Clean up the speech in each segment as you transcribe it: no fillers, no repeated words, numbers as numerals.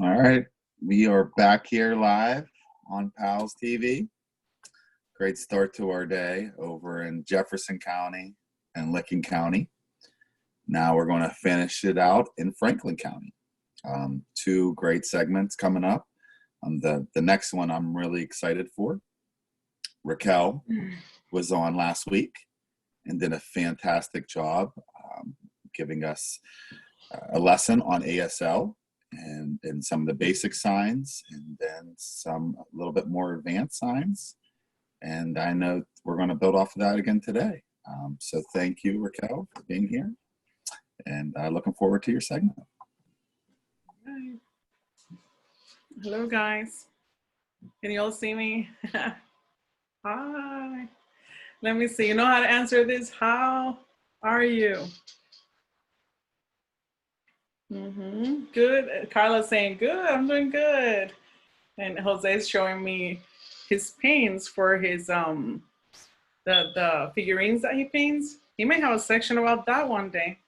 All right, we are back here live on PALS TV. Great start to our day over in Jefferson County and Licking County. Now we're going to finish it out in Franklin County. Two great segments coming up. The next one I'm really excited for. Raquel was on last week and did a fantastic job giving us a lesson on ASL and some of the basic signs, and then some a little bit more advanced signs. And I know we're going to build off of that again today. So thank you, Raquel, for being here. And looking forward to your segment. Hi. Hello, guys. Can you all see me? Hi. Let me see. You know how to answer this? How are you? Good. Carla's saying, good, I'm doing good. And Jose is showing me his paints for his the figurines that he paints. He may have a section about that one day.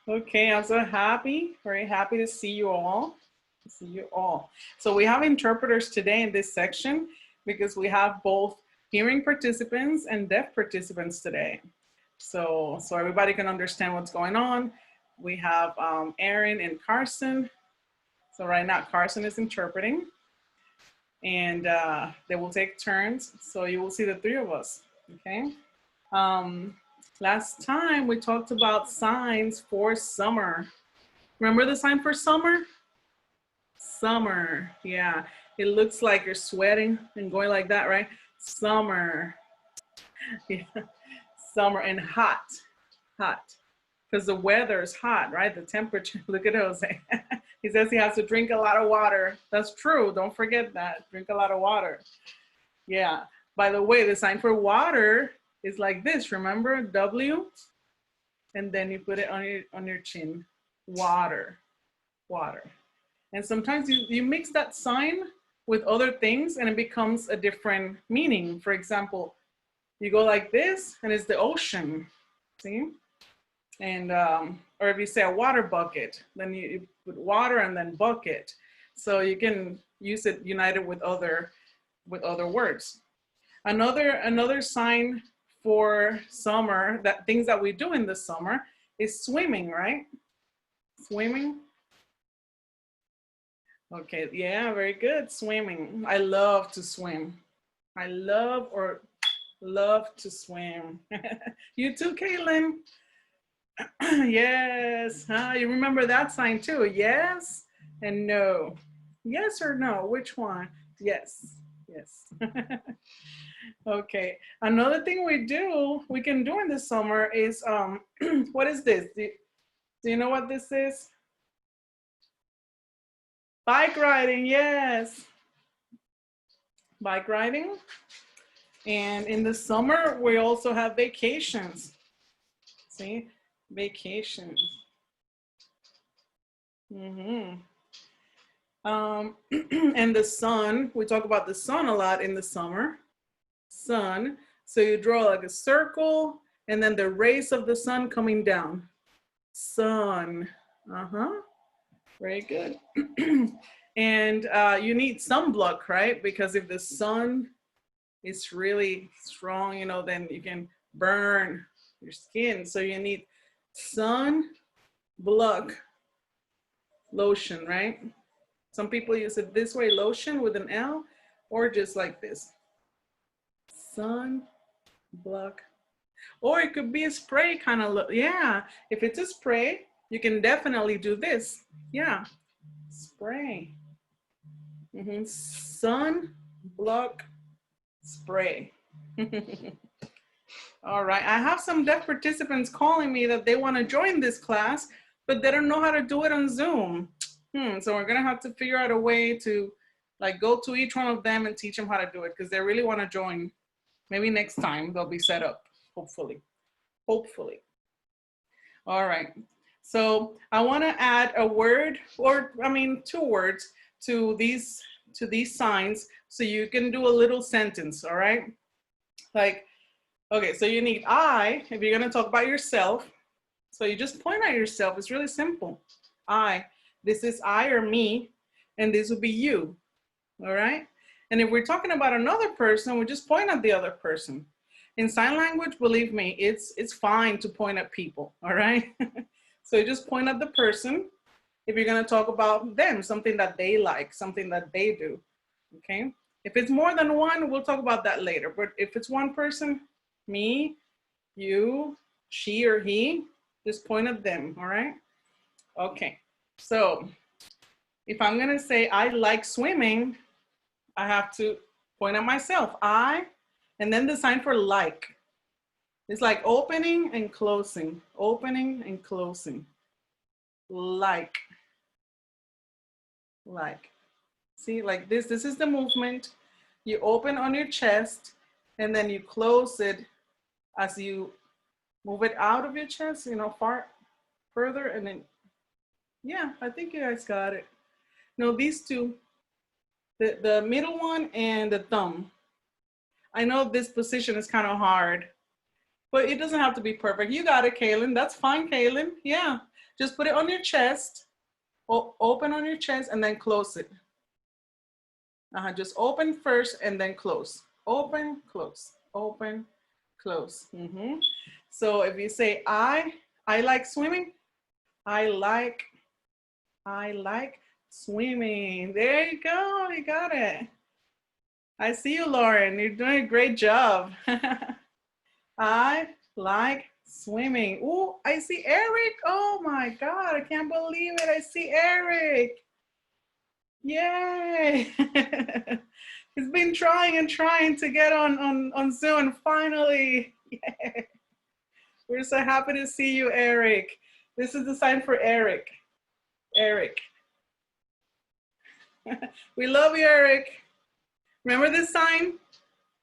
Okay, I'm so happy, very happy to see you all. So we have interpreters today in this section because we have both hearing participants and deaf participants today. So everybody can understand what's going on. We have Aaron and Carson. So right now Carson is interpreting, and they will take turns. So you will see the three of us, okay? Last time we talked about signs for summer. Remember the sign for summer? Summer, yeah. It looks like you're sweating and going like that, right? Summer, yeah. Summer, and hot, because the weather is hot, right? The temperature, look at Jose. He says he has to drink a lot of water. That's true, don't forget that, drink a lot of water. Yeah, by the way, the sign for water is like this, remember? W, and then you put it on your chin, water. And sometimes you mix that sign with other things and it becomes a different meaning. For example, you go like this and it's the ocean, see? And, or if you say a water bucket, then you put water and then bucket. So you can use it united with other words. Another sign for summer, that things that we do in the summer, is swimming, right? Swimming. Okay, yeah, very good, swimming. I love to swim. I love to swim. You too, Caitlin. Yes, you remember that sign too? Yes and no. Yes or no, which one? Yes. Okay, another thing we can do in the summer is, what is this? Do you know what this is? Bike riding, yes. Bike riding. And in the summer, we also have vacations. See, vacations. And the sun, we talk about the sun a lot in the summer. Sun, so you draw like a circle and then the rays of the sun coming down. Sun, very good. And you need sunblock, right? Because if the sun is really strong, you know, then you can burn your skin. So you need sunblock lotion, right? Some people use it this way, lotion with an L, or just like this. Sunblock. Or it could be a spray kind of look. Yeah, if it's a spray, you can definitely do this. Yeah, spray. Sunblock spray. All right, I have some deaf participants calling me that they want to join this class, but they don't know how to do it on Zoom. So we're gonna have to figure out a way to like go to each one of them and teach them how to do it, because they really want to join. Maybe next time they'll be set up, hopefully. All right, so I want to add a word, or I mean 2 words to these signs, so you can do a little sentence. All right, like, okay, so you need I if you're going to talk about yourself. So you just point at yourself. It's really simple. I. This is I or me, and this would be you, all right? And if we're talking about another person, we just point at the other person. In sign language, believe me, it's fine to point at people, all right? So you just point at the person if you're gonna talk about them, something that they like, something that they do, okay? If it's more than one, we'll talk about that later. But if it's one person, me, you, she or he, just point at them, all right? Okay, so if I'm gonna say I like swimming, I have to point at myself, I, and then the sign for like. It's like opening and closing, opening and closing, like. See, like this is the movement. You open on your chest and then you close it as you move it out of your chest, you know, further, and then, yeah, I think you guys got it. No, these two, the middle one and the thumb. I know this position is kind of hard, but it doesn't have to be perfect. You got it, Kaylin. That's fine, Kaylin. Yeah, just put it on your chest, open on your chest, and then close it. Just open first and then close. Open, close, open, close. So if you say I like swimming, I like swimming. There you go, you got it. I see you, Lauren. You're doing a great job. I like swimming. Oh, I see Eric. Oh my God, I can't believe it. I see Eric. Yay. He's been trying and trying to get on Zoom. Finally. Yay. We're so happy to see you, Eric. This is the sign for Eric. Eric. We love you, Eric. Remember this sign?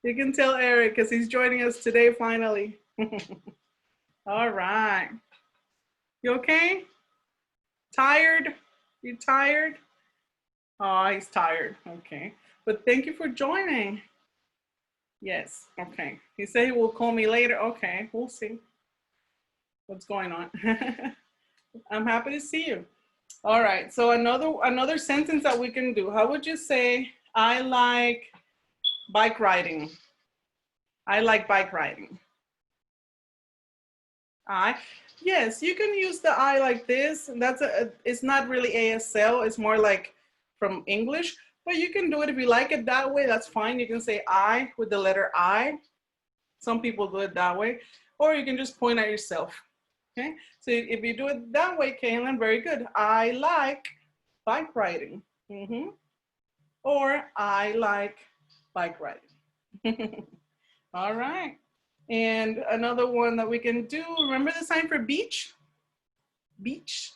You can tell Eric because he's joining us today finally. All right. You okay? Tired? You tired? Oh, he's tired. Okay. But thank you for joining. Yes. Okay. He said he will call me later. Okay. We'll see what's going on. I'm happy to see you. All right. So another sentence that we can do. How would you say, I like bike riding? I like bike riding. Yes, you can use the I like this. That's it's not really ASL. It's more like from English, but you can do it if you like it that way. That's fine. You can say I with the letter I. Some people do it that way, or you can just point at yourself. Okay. So if you do it that way, Kaylin, very good. I like bike riding. Or I like bike riding. All right. And another one that we can do, remember the sign for beach? Beach.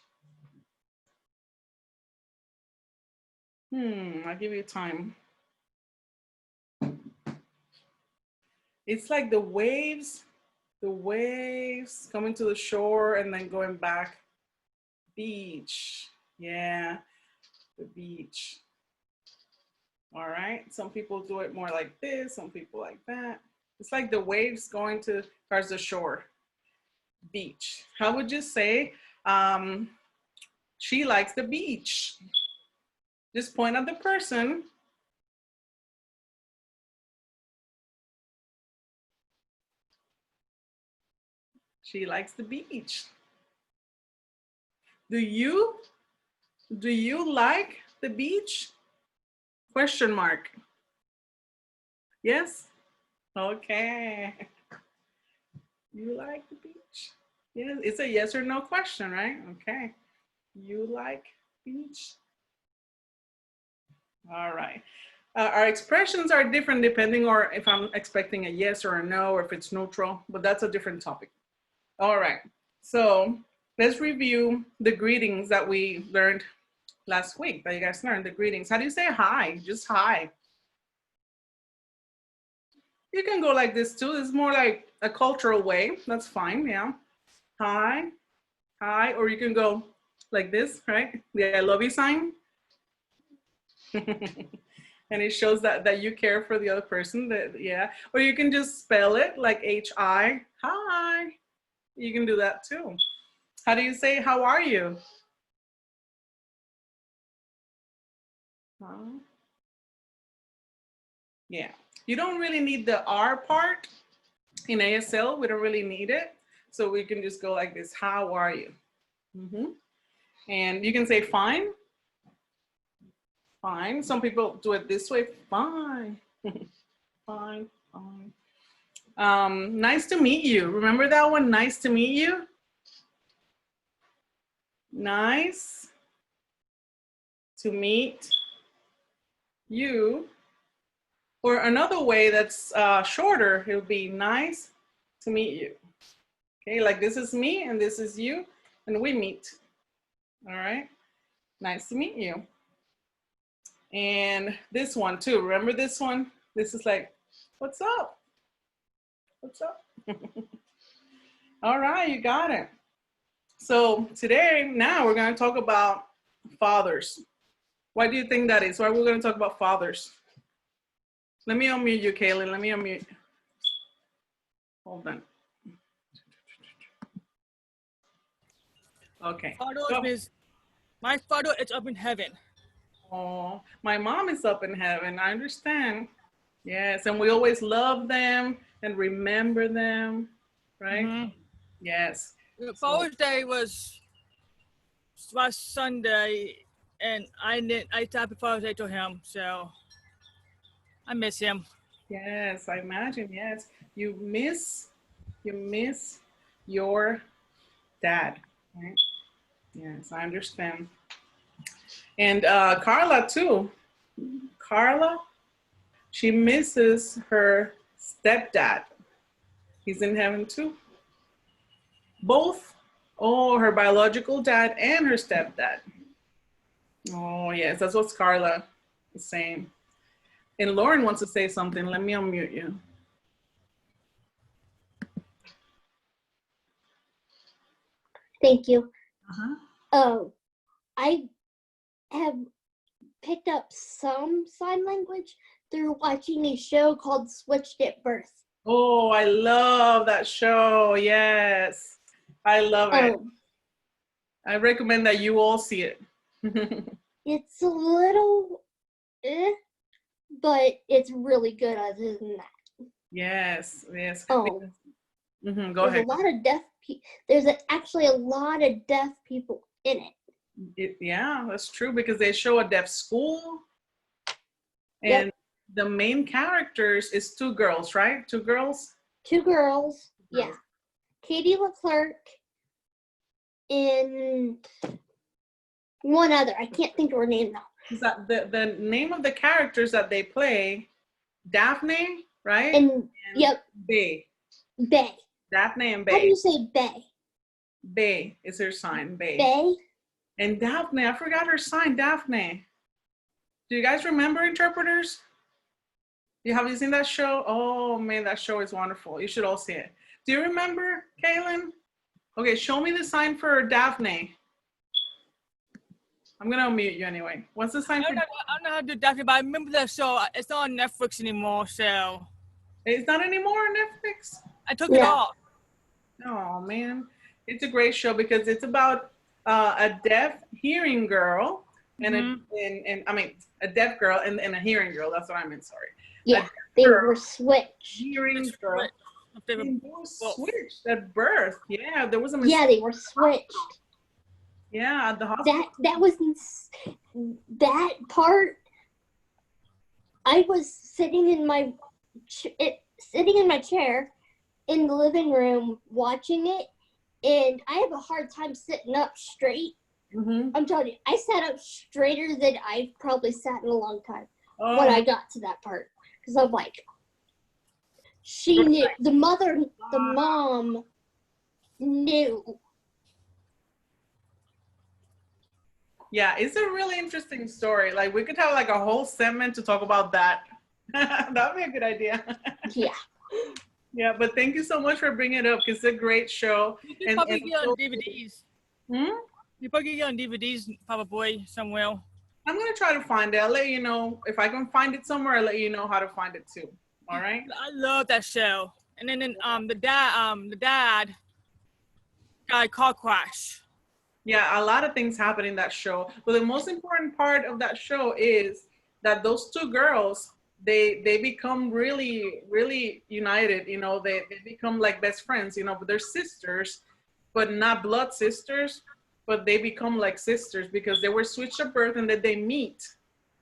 I'll give you time. It's like the waves coming to the shore and then going back. Beach. Yeah, the beach. All right. Some people do it more like this, some people like that. It's like the waves going towards the shore. Beach. How would you say, she likes the beach? Just point at the person. She likes the beach. Do you like the beach? Question mark. Yes? Okay. You like the beach? Yeah, it's a yes or no question, right? Okay. You like beach? All right. Our expressions are different depending on if I'm expecting a yes or a no, or if it's neutral, but that's a different topic. All right. So let's review the greetings that we learned last week, that you guys learned, the greetings. How do you say hi? Just hi. You can go like this too. It's more like a cultural way. That's fine, yeah. Hi, hi, or you can go like this, right? The I love you sign. And it shows that you care for the other person, that, yeah. Or you can just spell it like H-I, hi. You can do that too. How do you say, how are you? Huh? Yeah. You don't really need the R part in ASL. We don't really need it. So we can just go like this. How are you? And you can say fine. Fine. Some people do it this way. Fine. Fine. Fine. Nice to meet you. Remember that one? Nice to meet you. Nice to meet you. Or another way that's shorter, it would be nice to meet you. Okay, like this is me and this is you, and we meet. All right, nice to meet you. And this one too, remember this one? This is like, what's up? What's up? All right, you got it. So today, now we're gonna talk about fathers. Why do you think that is? Why we're gonna talk about fathers? Let me unmute you, Kaylin. Let me unmute. Hold on. Okay. My father is up in heaven. Oh, my mom is up in heaven. I understand. Yes, and we always love them and remember them, right? Mm-hmm. Yes. Father's Day was last Sunday, and I said Happy Father's Day to him, so I miss him. Yes, I imagine. Yes, you miss your dad, right? Yes, I understand. And Carla too. Carla, she misses her stepdad. He's in heaven too. Both, oh, her biological dad and her stepdad. Oh, yes, that's what Carla is saying. And Lauren wants to say something. Let me unmute you. Thank you. Uh-huh. I have picked up some sign language through watching a show called Switched at Birth. Oh, I love that show. Yes, I love it. I recommend that you all see it. It's a little but it's really good other than that. Yes, yes. Go ahead. A lot of deaf people. There's actually a lot of deaf people in it. Yeah, that's true, because they show a deaf school. And the main characters is two girls, right? Two girls? Two girls, yeah. Katie Leclerc and one other. I can't think of her name now. Is that the name of the characters that they play? Daphne, right? And yep. Bay. Bay. Daphne and Bay. How do you say Bay? Bay is her sign, Bay. Bay. And Daphne, I forgot her sign, Daphne. Do you guys remember Interpreters? Have you seen that show? Oh man, that show is wonderful. You should all see it. Do you remember, Kaylin? Okay, show me the sign for Daphne. I'm gonna unmute you anyway. What's the sign for? I don't know how to do Daphne, but I remember that show. It's not on Netflix anymore, so. It's not anymore on Netflix? I took it off. Oh man, it's a great show because it's about a deaf hearing girl and a deaf girl and a hearing girl. That's what I meant. Sorry. Yeah, they were switched. Hearing girl. They were switched at birth. Yeah, there was a mistake. Yeah, they were switched. Yeah, at the hospital. That part. I was sitting in my chair in the living room watching it, and I have a hard time sitting up straight. I'm telling you, I sat up straighter than I've probably sat in a long time when I got to that part, because I'm like, she knew, the mom knew. Yeah, it's a really interesting story. Like, we could have like a whole segment to talk about that. That would be a good idea. Yeah. Yeah, but thank you so much for bringing it up, because it's a great show. You can probably get on DVDs. You probably get on DVDs probably somewhere. I'm going to try to find it. I'll let you know. If I can find it somewhere, I'll let you know how to find it too. All right? I love that show. And then the dad got a car crash. Yeah, a lot of things happen in that show. But the most important part of that show is that those two girls, they become really united. You know, they become like best friends. You know, but they're sisters, but not blood sisters, but they become like sisters because they were switched at birth, and then they meet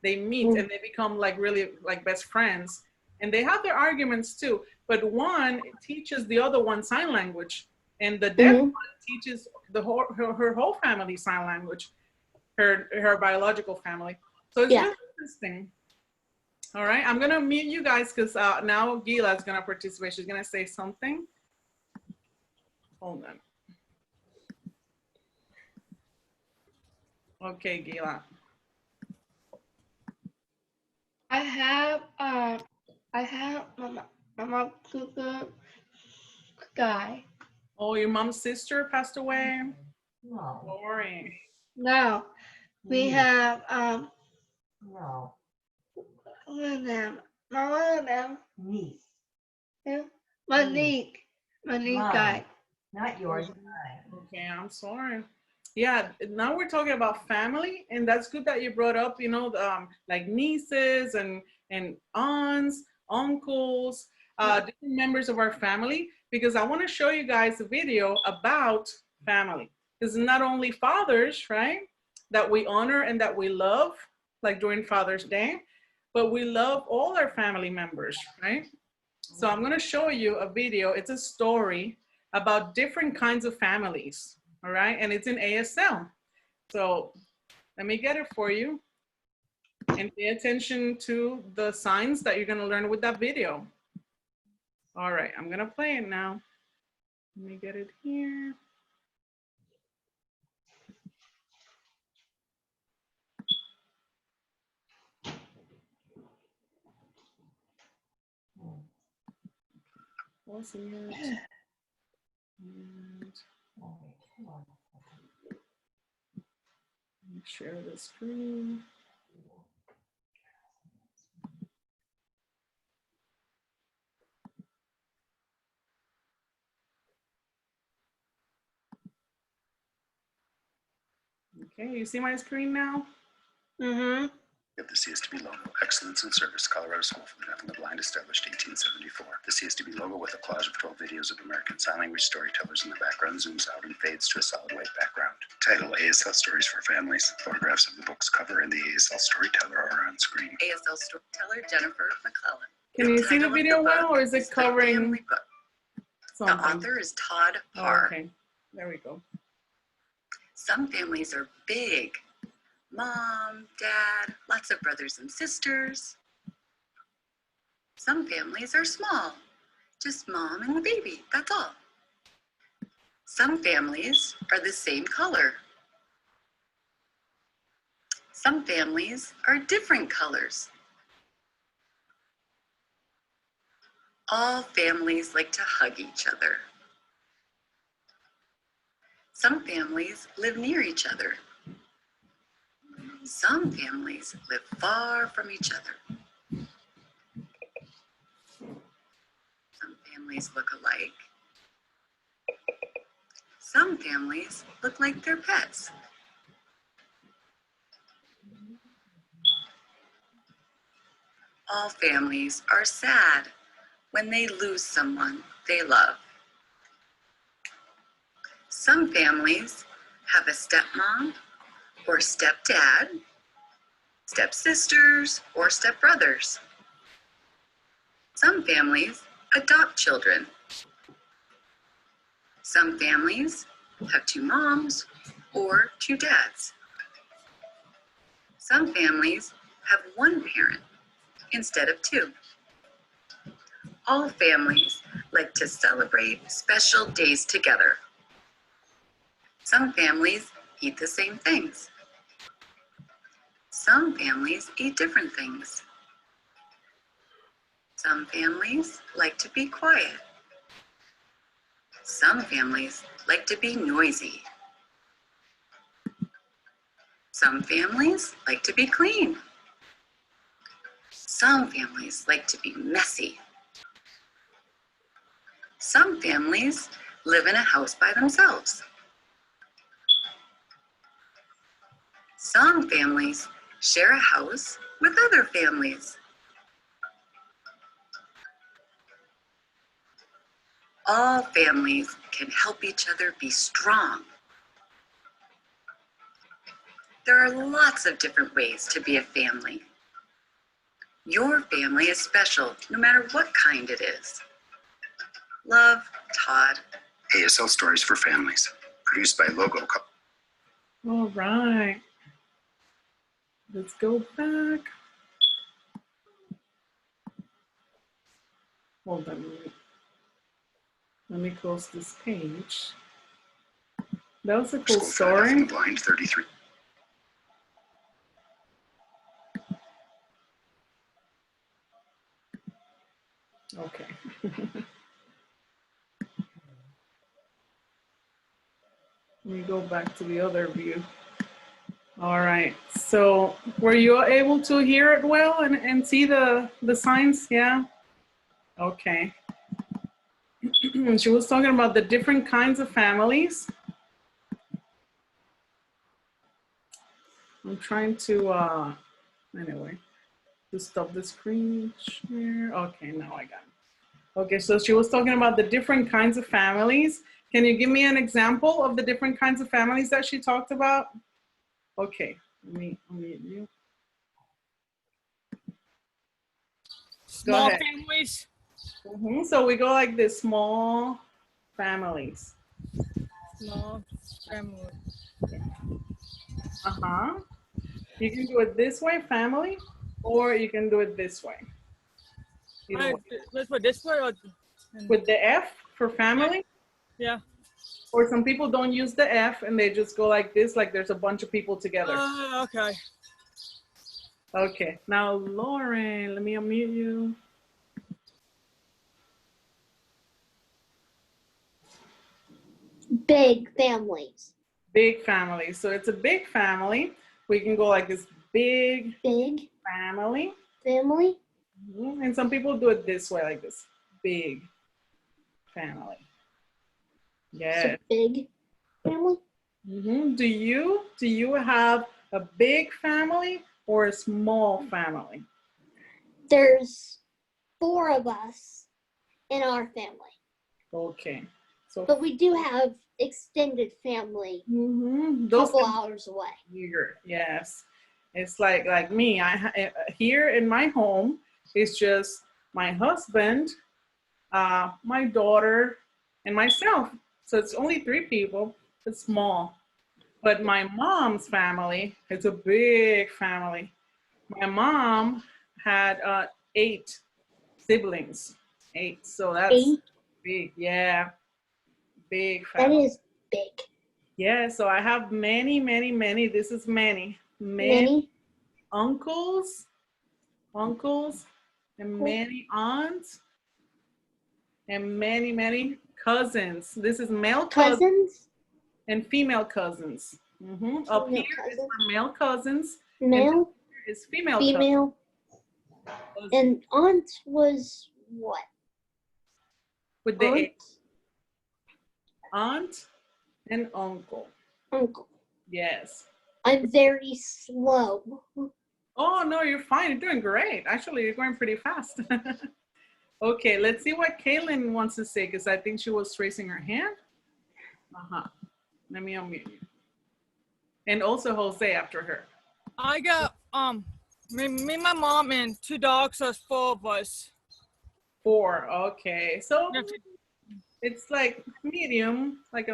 and they become like really like best friends, and they have their arguments too, but one teaches the other one sign language, and the deaf one teaches her whole family sign language, her biological family. So it's really interesting. All right, I'm gonna mute you guys because now Gila is gonna participate. She's gonna say something. Hold on. Okay, Gila. I have my mom guy. Oh, your mom's sister passed away? No. Sorry. No, we have No. one of them. One of them. Niece. Yeah. Monique Mine. guy. Not yours, mine. Okay, I'm sorry. Yeah, now we're talking about family, and that's good that you brought up, you know, like nieces and aunts, uncles, different members of our family, because I want to show you guys a video about family. Because not only fathers, right, that we honor and that we love, like during Father's Day, but we love all our family members, right? So I'm going to show you a video. It's a story about different kinds of families, all right? And it's in ASL. So let me get it for you. And pay attention to the signs that you're going to learn with that video. All right, I'm going to play it now. Let me get it here. What's it? And share the screen. Okay, you see my screen now? Mm-hmm. Of the CSTB logo, Excellence in Service, Colorado School for the Deaf and the Blind, established 1874. The CSTB logo with a collage of 12 videos of American Sign Language storytellers in the background zooms out and fades to a solid white background. Title: ASL Stories for Families. Photographs of the book's cover and the ASL storyteller are on screen. ASL storyteller Jennifer McClellan. Can you see the video well, or is it covering something? The author is Todd Parr. Oh, okay, there we go. Some families are big. Mom, dad, lots of brothers and sisters. Some families are small, just mom and the baby, that's all. Some families are the same color. Some families are different colors. All families like to hug each other. Some families live near each other. Some families live far from each other. Some families look alike. Some families look like their pets. All families are sad when they lose someone they love. Some families have a stepmom or stepdad, stepsisters, or stepbrothers. Some families adopt children. Some families have two moms or two dads. Some families have one parent instead of two. All families like to celebrate special days together. Some families eat the same things. Some families eat different things. Some families like to be quiet. Some families like to be noisy. Some families like to be clean. Some families like to be messy. Some families live in a house by themselves. Some families share a house with other families. All families can help each other be strong. There are lots of different ways to be a family. Your family is special, no matter what kind it is. Love, Todd. ASL Stories for Families, produced by Logo. All right. Let's go back. Hold on a minute. Let me close this page. That was a cool School for the Deaf and story. the Blind 33. Okay. Let me go back to the other view. All right. So were you able to hear it well and see the signs? Yeah. Okay. She was talking about the different kinds of families. I'm trying to, anyway, to stop the screen share. Okay, now I got it. Okay, so she was talking about the different kinds of families. Can you give me an example of the different kinds of families that she talked about? Okay, let me unmute you. Small ahead. families. So we go like this, small families. Small family. You can do it this way, family, or you can do it this way. Either way. Let's put this way or With the F for family, yeah. or some people don't use the F and they just go like this, like there's a bunch of people together. Okay. Okay, now Lauren, let me unmute you. Big families. Big family. So it's a big family. We can go like this, big Big family. family. And some people do it this way, like this, big family. Yeah. So big family. Do you have a big family or a small family? There's 4 of us in our family, Okay. So but we do have extended family those couple hours away. Here, yes. It's like me. Here in my home, it's just my husband, my daughter, and myself. So it's only 3 people. It's small. But my mom's family, it's a big family. My mom had 8 siblings. 8. So that's 8. big. Yeah. Big That family. is big. Yeah, so I have many. This is many Many. uncles, and many aunts, and many cousins. This is male Cousins. and female cousins. Up here is Cousins. for male cousins. Male. And is female cousins. Female. And aunt was what? With the Aunt. A. Aunt and uncle. Uncle. Yes. I'm very slow. Oh, no, you're fine. You're doing great. Actually, you're going pretty fast. Okay, let's see what Kaylin wants to say, because I think she was raising her hand. Let me unmute you. And also Jose after her. I got me, my mom, and 2 dogs. So it's 4 of us. 4. Okay, so it's like medium, like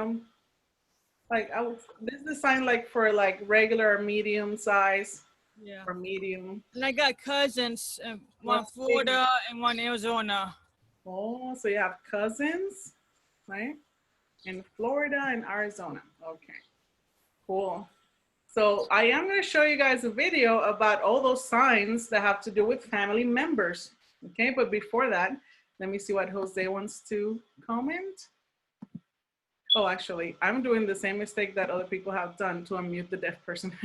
this is the sign like for like regular medium size. Yeah. Or medium. And I got cousins, one Florida and one Arizona. Oh, so you have cousins, right? In Florida and Arizona. Okay, cool. So I am going to show you guys a video about all those signs that have to do with family members. Okay, but before that, let me see what Jose wants to comment. Oh, actually, I'm doing the same mistake that other people have done to unmute the deaf person.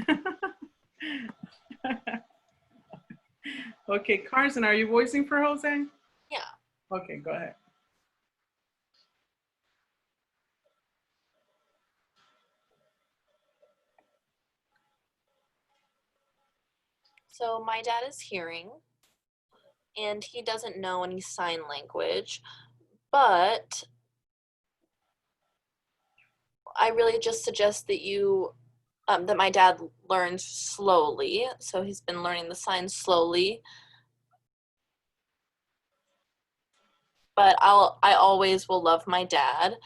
Okay, Carson, are you voicing for Jose? Yeah. Okay, go ahead. So my dad is hearing, and he doesn't know any sign language, but I really just suggest that you, that my dad learns slowly. So he's been learning the signs slowly. But I always will love my dad.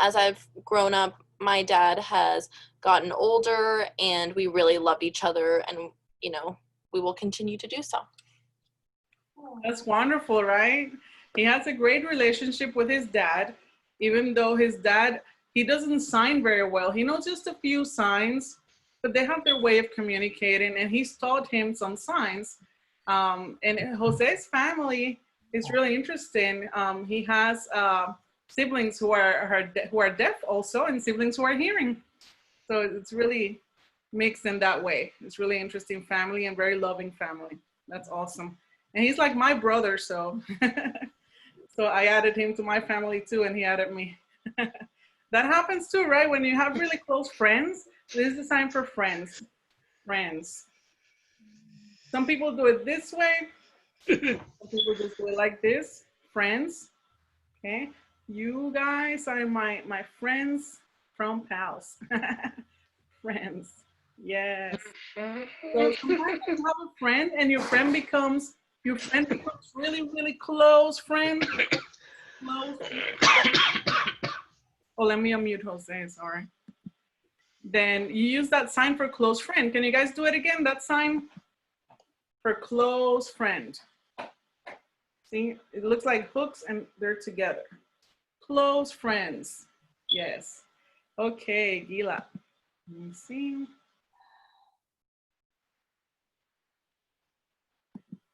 As I've grown up, my dad has gotten older, and we really love each other, and, you know, we will continue to do so. That's wonderful, right? He has a great relationship with his dad, even though his dad, he doesn't sign very well. He knows just a few signs, but they have their way of communicating, and he's taught him some signs. And Jose's family is really interesting. He has siblings who are deaf also, and siblings who are hearing. So it's really mixed in that way. It's really interesting family and very loving family. That's awesome. And he's like my brother, so so I added him to my family too, and he added me. That happens too, right? When you have really close friends, this is the sign for friends. Friends. Some people do it this way. Some people just do it like this. Friends. Okay. You guys are my friends from PALS. Friends. Yes. So sometimes you have a friend and your friend becomes really, really close friend. Close. Oh, let me unmute Jose, sorry. Then you use that sign for close friend. Can you guys do it again? That sign for close friend. See, it looks like hooks and they're together. Close friends. Yes. Okay, Gila. Let me see.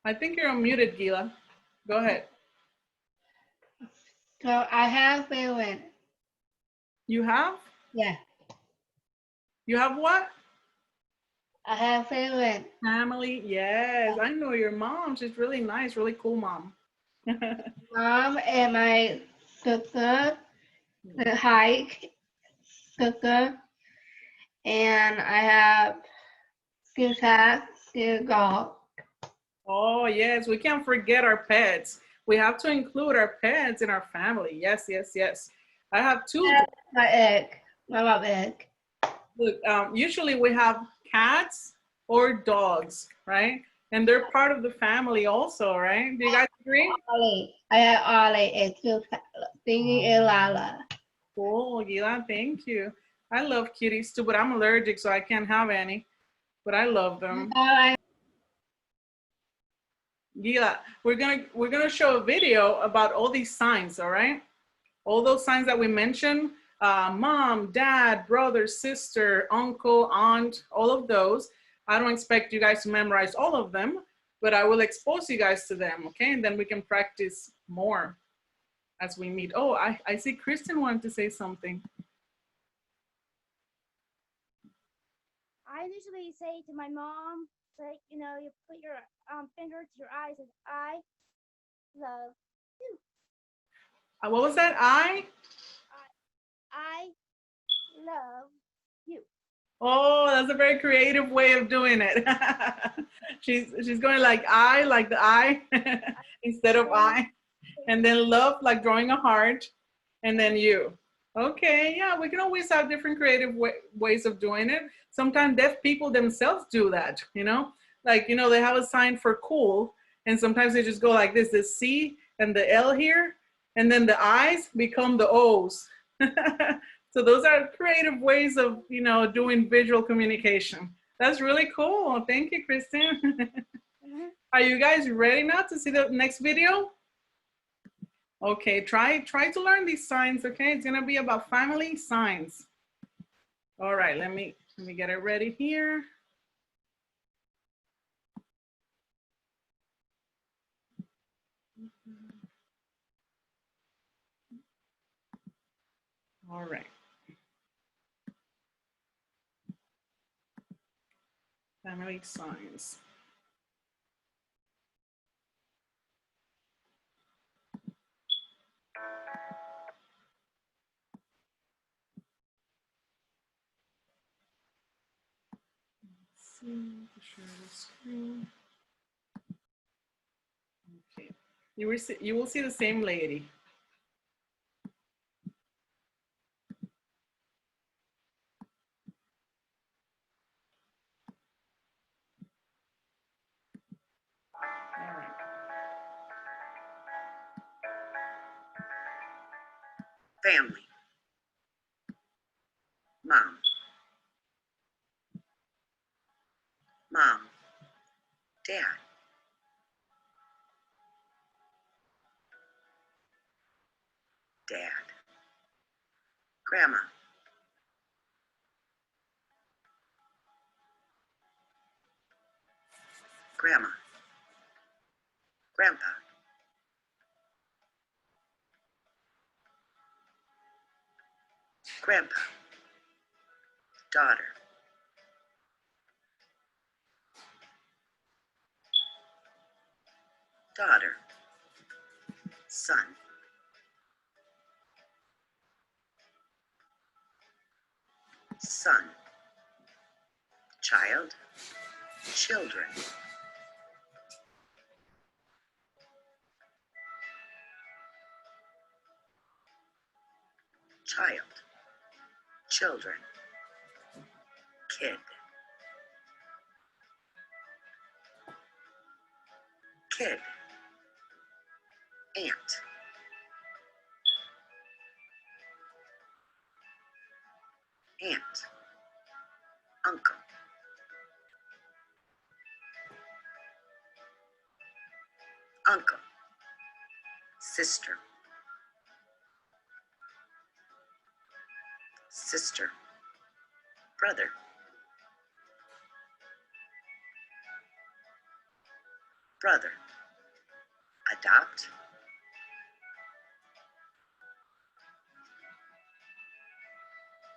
I think you're unmuted, Gila. Go ahead. So I have feeling. You have? Yeah, You have what? I have feeling. Family. Yes, I know your mom. She's really nice, really cool mom. Mom and my sister, the hike sister, and I have two cats, two dogs. Oh, yes, we can't forget our pets. We have to include our pets in our family. Yes, yes, yes. I have two. My egg, my mom egg. Look, usually we have cats or dogs, right? And they're part of the family also, right? Do you guys agree? Ollie, I have Ollie and two cats, Thingy and Lala. Cool, Gila, thank you. I love kitties too, but I'm allergic, so I can't have any. But I love them. Gila, we're gonna show a video about all these signs, all right? All those signs that we mentioned, mom, dad, brother, sister, uncle, aunt, all of those. I don't expect you guys to memorize all of them, but I will expose you guys to them, okay? And then we can practice more as we meet. Oh, I see Kristen wanted to say something. I usually say to my mom, like, you know, you put your finger to your eyes and I love you. What was that? I love you. Oh, that's a very creative way of doing it. she's going like I, like the I, instead of I. And then love, like drawing a heart. And then you. Okay, yeah, we can always have different creative ways of doing it. Sometimes deaf people themselves do that, you know? Like, you know, they have a sign for cool. And sometimes they just go like this, the C and the L here. And then the I's become the O's. So those are creative ways of, you know, doing visual communication. That's really cool. Thank you, Kristen. Are you guys ready now to see the next video? Okay, try to learn these signs, okay? It's gonna be about family signs. All right, let me get it ready here. All right. Family signs. Share the screen. Okay. You will see the same lady. All right. Family. Mom. Mom. Dad. Dad. Grandma. Grandma. Grandpa. Grandpa. Daughter. Daughter. Son. Son. Child. Children. Child. Children. Kid. Kid. Aunt. Aunt. Uncle. Uncle. Sister. Sister. Brother. Brother. Adopt.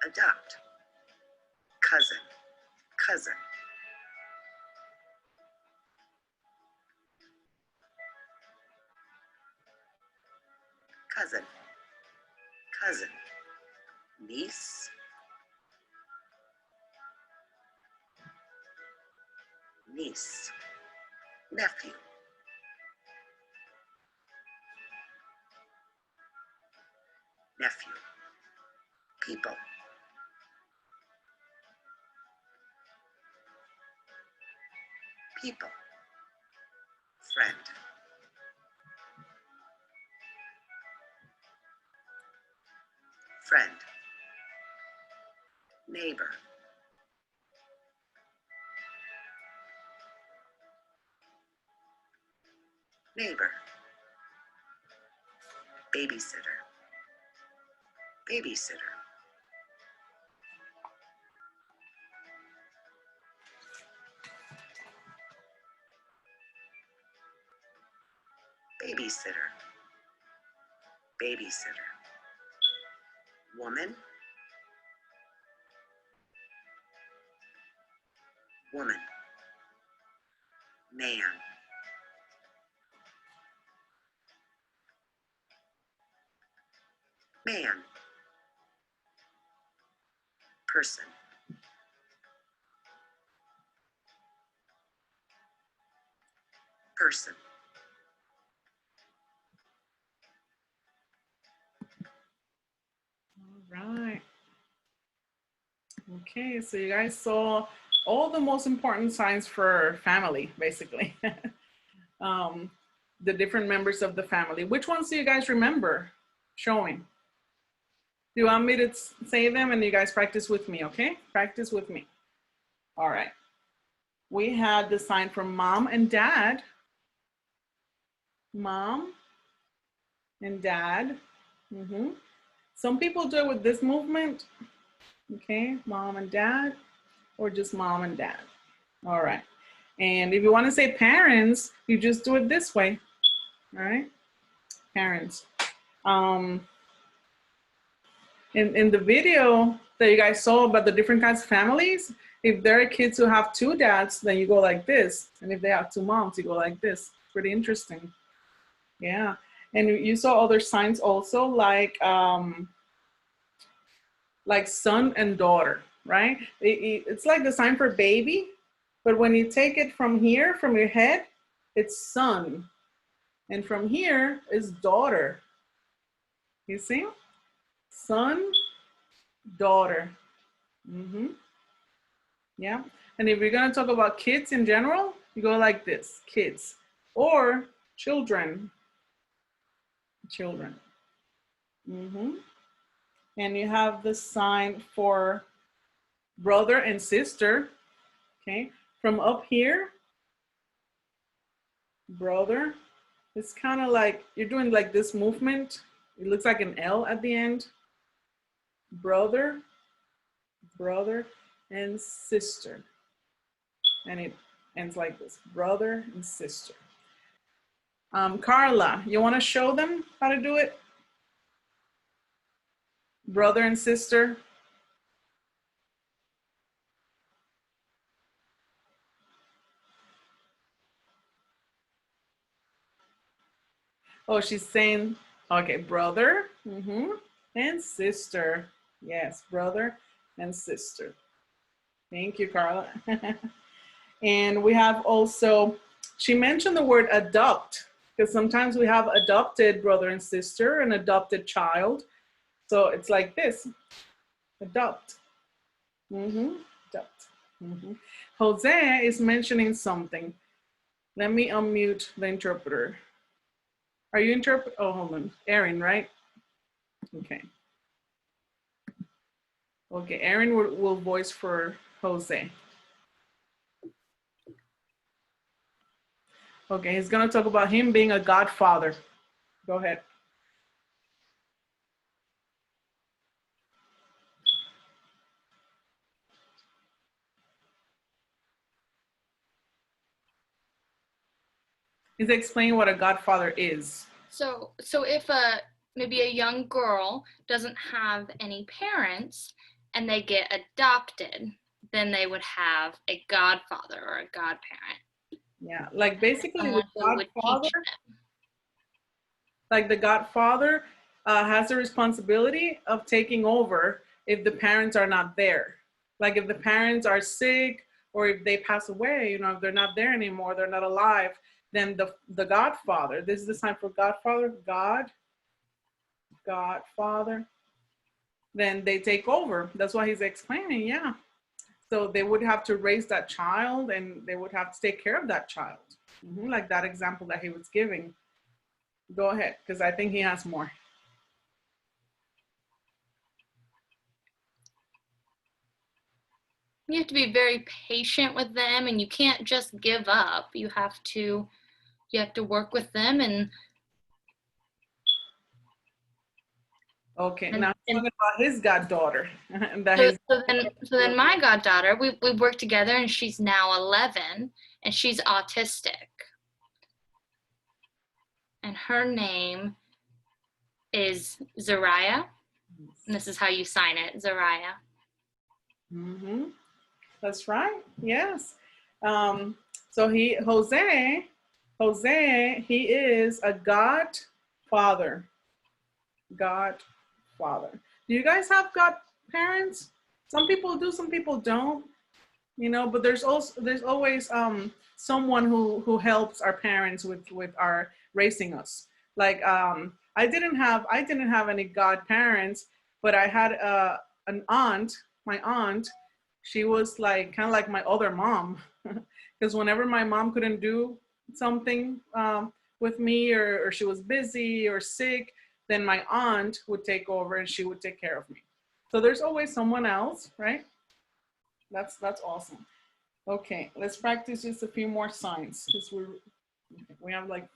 Adopt. Cousin. Cousin. Cousin. Cousin. Niece. Niece. Nephew. Nephew. People. People. Friend. Friend. Neighbor. Neighbor. Babysitter. Babysitter. Babysitter. Babysitter. Woman. Woman. Man. Man. Person. Person. All right. Okay, so you guys saw all the most important signs for family, basically. The different members of the family. Which ones do you guys remember showing? Do you want me to say them and you guys practice with me, okay? Practice with me. All right. We had the sign from mom and dad. Mom and dad. Some people do it with this movement. Okay, mom and dad, or just mom and dad. All right. And if you want to say parents, you just do it this way. All right, parents. In the video that you guys saw about the different kinds of families, if there are kids who have two dads, then you go like this. And if they have two moms, you go like this. Pretty interesting. Yeah. And you saw other signs also, like son and daughter, right? It's like the sign for baby, But when you take it from here, from your head, it's son. And from here is daughter. You see? Son, daughter. Yeah. And if you're going to talk about kids in general, you go like this, kids. Or children. Children. And you have the sign for brother and sister. Okay. From up here, brother. It's kind of like you're doing like this movement. It looks like an L at the end. Brother, brother, and sister. And it ends like this, brother and sister. Carla, you want to show them how to do it? Brother and sister. Oh, she's saying, okay, brother and sister. Yes, brother and sister. Thank you, Carla. And we have also, she mentioned the word adopt, because sometimes we have adopted brother and sister, an adopted child. So it's like this, adopt. Adopt. Jose is mentioning something. Let me unmute the interpreter. Are you oh, hold on, Erin, right? Okay. Okay, Erin will voice for Jose. Okay, he's gonna talk about him being a godfather. Go ahead. He's explaining what a godfather is. So if maybe a young girl doesn't have any parents and they get adopted, then they would have a godfather or a godparent. Yeah, like basically the godfather, like the godfather has the responsibility of taking over if the parents are not there. Like if the parents are sick or if they pass away, you know, if they're not there anymore, they're not alive, then the godfather, this is the sign for godfather, godfather, then they take over. That's why he's explaining, yeah. So they would have to raise that child and they would have to take care of that child. Like that example that he was giving. Go ahead, because I think he has more. You have to be very patient with them and you can't just give up. You have to work with them and okay, now talking about his goddaughter. So then my goddaughter, we worked together and she's now 11 and she's autistic. And her name is Zariah. And this is how you sign it, Zariah. That's right, yes. So Jose, he is a godfather. Godfather. Do you guys have godparents? Some people do, some people don't. You know, but there's always someone who helps our parents with our raising us. Like I didn't have any godparents, but I had an aunt. My aunt, she was like kind of like my other mom, because whenever my mom couldn't do something with me or she was busy or sick, then my aunt would take over and she would take care of me. So there's always someone else, right? That's awesome. Okay, let's practice just a few more signs because we have like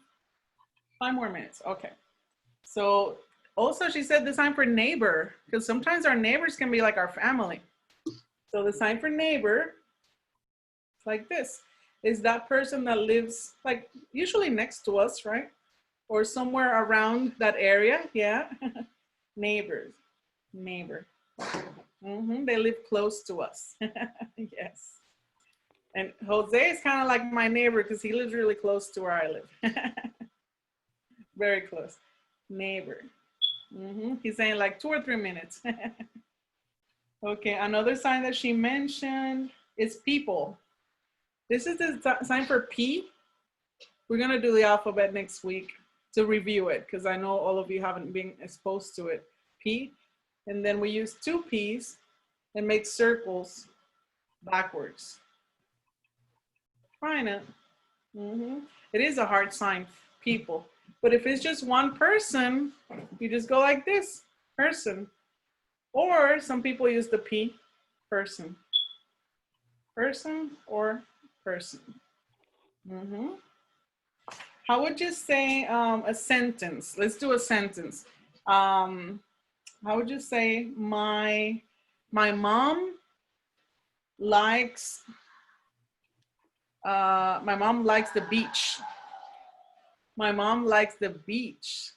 5 more minutes. Okay. So also she said the sign for neighbor, because sometimes our neighbors can be like our family. So the sign for neighbor, like this, is that person that lives like usually next to us, right? Or somewhere around that area, yeah. Neighbor. They live close to us. Yes. And Jose is kind of like my neighbor because he lives really close to where I live. Very close. Neighbor. He's saying like 2 or 3 minutes. Okay, another sign that she mentioned is people. This is the sign for P. We're gonna do the alphabet next week to review it because I know all of you haven't been exposed to it. P, and then we use two P's and make circles backwards. Trying it. It is a hard sign, people. But if it's just one person, you just go like this, person. Or some people use the P, person. Person or person. How would you say a sentence? Let's do a sentence. How would you say my mom likes the beach. My mom likes the beach.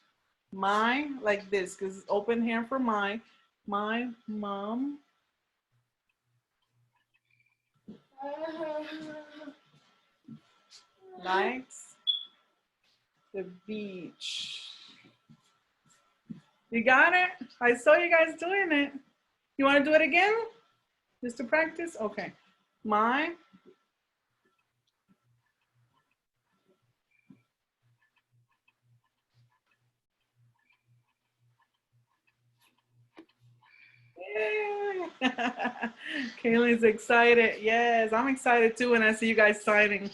My, like this, because it's open here for my mom likes the beach. You got it? I saw you guys doing it. You want to do it again? Just to practice? Okay. My Kaylee's excited. Yes, I'm excited too when I see you guys signing.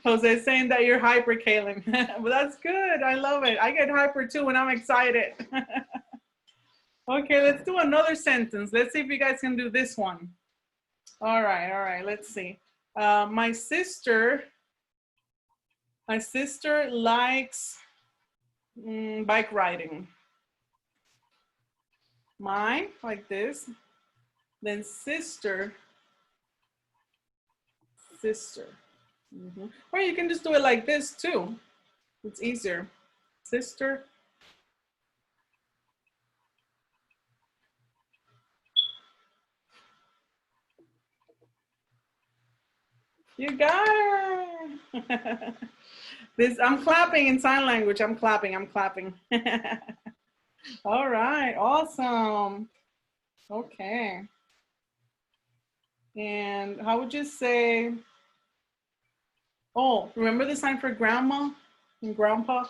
Jose's saying that you're hyper, Kaylin. But that's good. I love it. I get hyper too when I'm excited. Okay, let's do another sentence. Let's see if you guys can do this one. All right. Let's see. My sister likes bike riding. My, like this. Then sister. Or you can just do it like this too. It's easier. Sister. You got it. I'm clapping in sign language. I'm clapping. All right, awesome. Okay. And how would you say, oh, remember the sign for grandma and grandpa?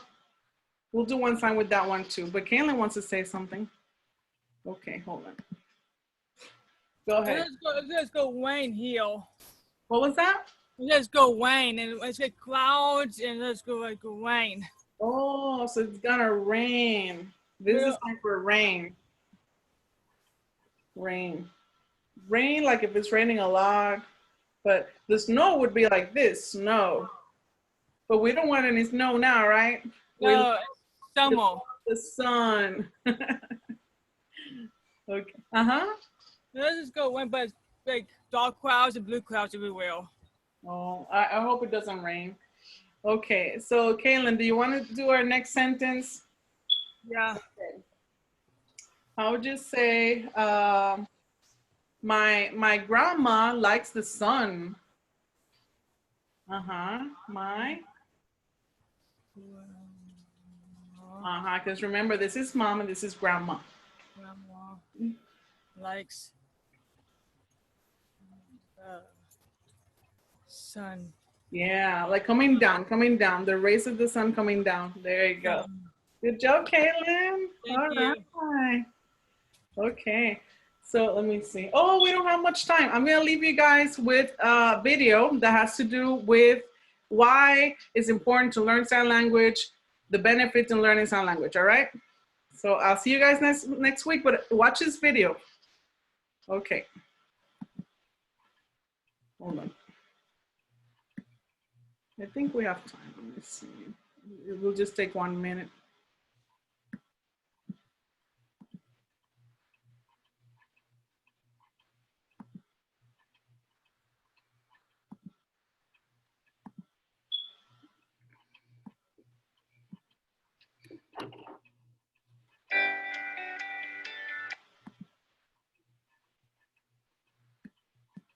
We'll do one sign with that one too, but Kaylin wants to say something. Okay, hold on. Go ahead. Let's go Wayne Hill. What was that? Let's go Wayne, and let's get clouds, and let's go like Wayne. Oh, so it's gonna rain. This is time for rain. Rain, like if it's raining a lot, but the snow would be like this, snow. But we don't want any snow now, right? No, summer. The sun. Okay. Let's just go Wayne, but it's like dark clouds and blue clouds everywhere. Oh, I hope it doesn't rain. Okay, so Kaylin, do you want to do our next sentence? Yeah. Okay. How would you say, my grandma likes the sun? My. Because remember, this is mom and this is grandma. Grandma likes sun. Yeah, like coming down, the rays of the sun coming down. There you go. Good job, Kaylin. Thank you. Right. Okay, so let me see. Oh, we don't have much time. I'm gonna leave you guys with a video that has to do with why it's important to learn sign language, the benefits in learning sign language, all right? So I'll see you guys next week, but watch this video. Okay. Hold on. I think we have time. Let me see. It will just take 1 minute.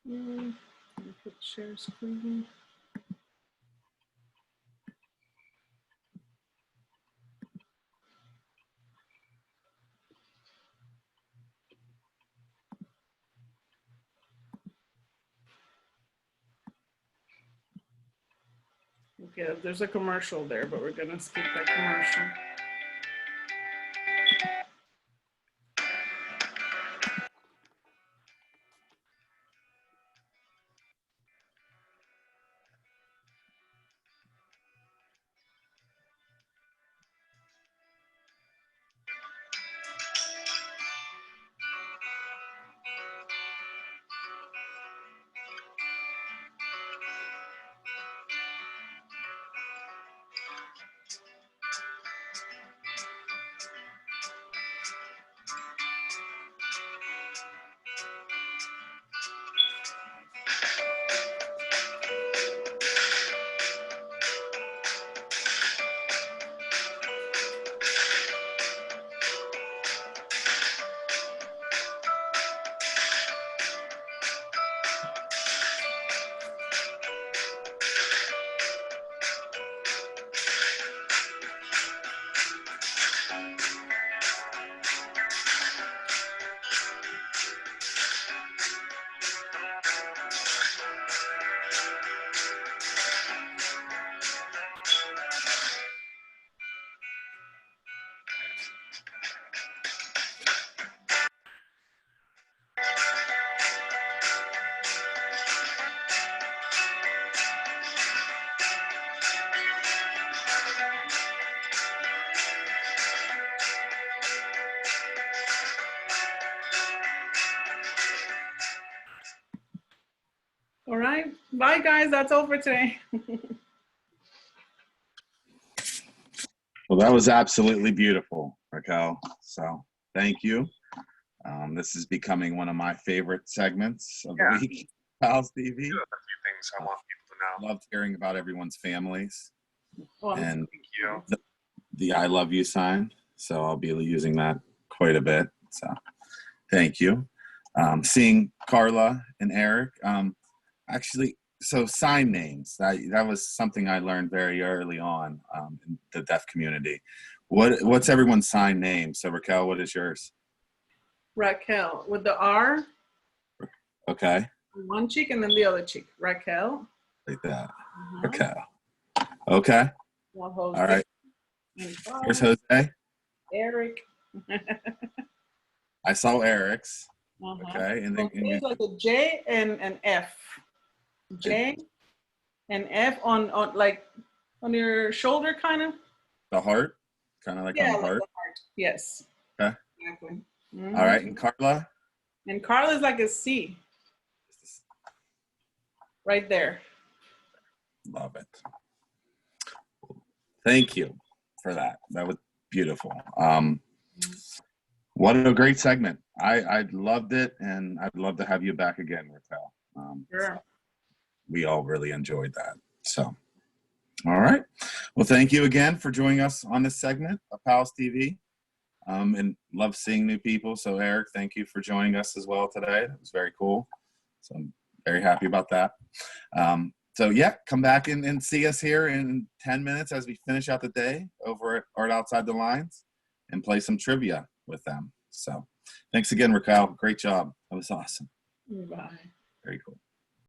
Let me put share screen. Yeah, there's a commercial there, but we're gonna skip that commercial. All right, bye guys, that's all for today. Well, that was absolutely beautiful, Raquel. So thank you. This is becoming one of my favorite segments of the week, PALS TV. A few things I want people to know. Loved hearing about everyone's families Well, and Thank you. the I love you sign. So I'll be using that quite a bit. So thank you. Seeing Carla and Eric, actually, so sign names, that was something I learned very early on in the deaf community. What's everyone's sign name? So Raquel, what is yours? Raquel with the R. Okay. One cheek and then the other cheek. Raquel. Like that. Raquel. Okay. Well, All right. Here's Jose. Eric. I saw Eric's. Okay. And then It's like a J and an F. J and F on like on your shoulder, kind of. the heart, kind of like on the heart. The heart. Yes. Okay. Exactly. All right. And Carla? And Carla is like a C. Right there. Love it. Thank you for that. That was beautiful. What a great segment. I loved it, and I'd love to have you back again, Raquel. Sure. We all really enjoyed that. So, all right. Well, thank you again for joining us on this segment of PALS TV. And love seeing new people. So, Eric, thank you for joining us as well today. It was very cool. So, I'm very happy about that. So, yeah, come back and see us here in 10 minutes as we finish out the day over at Art Outside the Lines and play some trivia with them. So, thanks again, Raquel. Great job. That was awesome. Bye. Very cool.